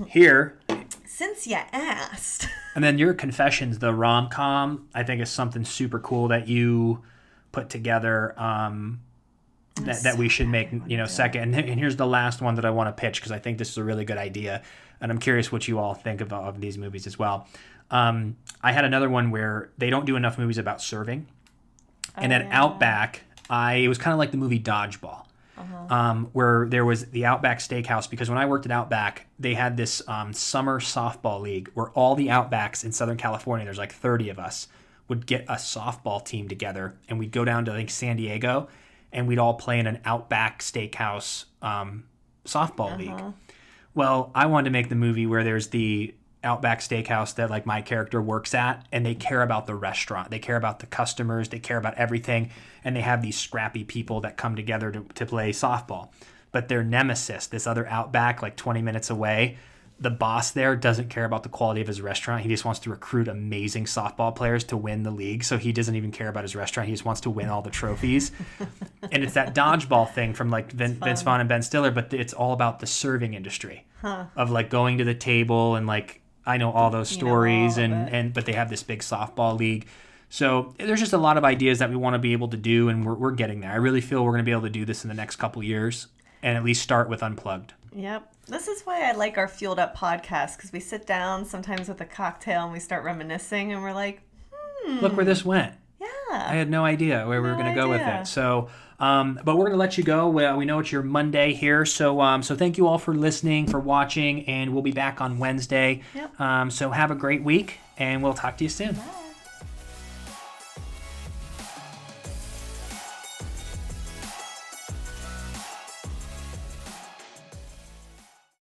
here. Since you asked. And then your Confessions, the rom-com, I think is something super cool that you put together that we should make, second. And here's the last one that I want to pitch because I think this is a really good idea. And I'm curious what you all think of these movies as well. I had another one where they don't do enough movies about serving. And at Outback, it was kind of like the movie Dodgeball. Where there was the Outback Steakhouse, because when I worked at Outback, they had this summer softball league where all the Outbacks in Southern California, there's like 30 of us, would get a softball team together, and we'd go down to like San Diego, and we'd all play in an Outback Steakhouse softball league. Well, I wanted to make the movie where there's the Outback Steakhouse that like my character works at, and they care about the restaurant, they care about the customers, they care about everything, and they have these scrappy people that come together to play softball. But their nemesis, this other Outback like 20 minutes away, the boss there doesn't care about the quality of his restaurant. He just wants to recruit amazing softball players to win the league. So he doesn't even care about his restaurant. He just wants to win all the trophies. And it's that dodgeball thing from like Vince Vaughn and Ben Stiller, but it's all about the serving industry of like going to the table and like, I know all those stories but they have this big softball league. So there's just a lot of ideas that we want to be able to do, and we're getting there. I really feel we're going to be able to do this in the next couple years and at least start with Unplugged. Yep. This is why I like our Fueled Up podcast, because we sit down sometimes with a cocktail and we start reminiscing and we're like, look where this went. Yeah. I had no idea where we were going to go with it. So, but we're going to let you go. We know it's your Monday here. So thank you all for listening, for watching, and we'll be back on Wednesday. Yep. So have a great week, and we'll talk to you soon. Bye.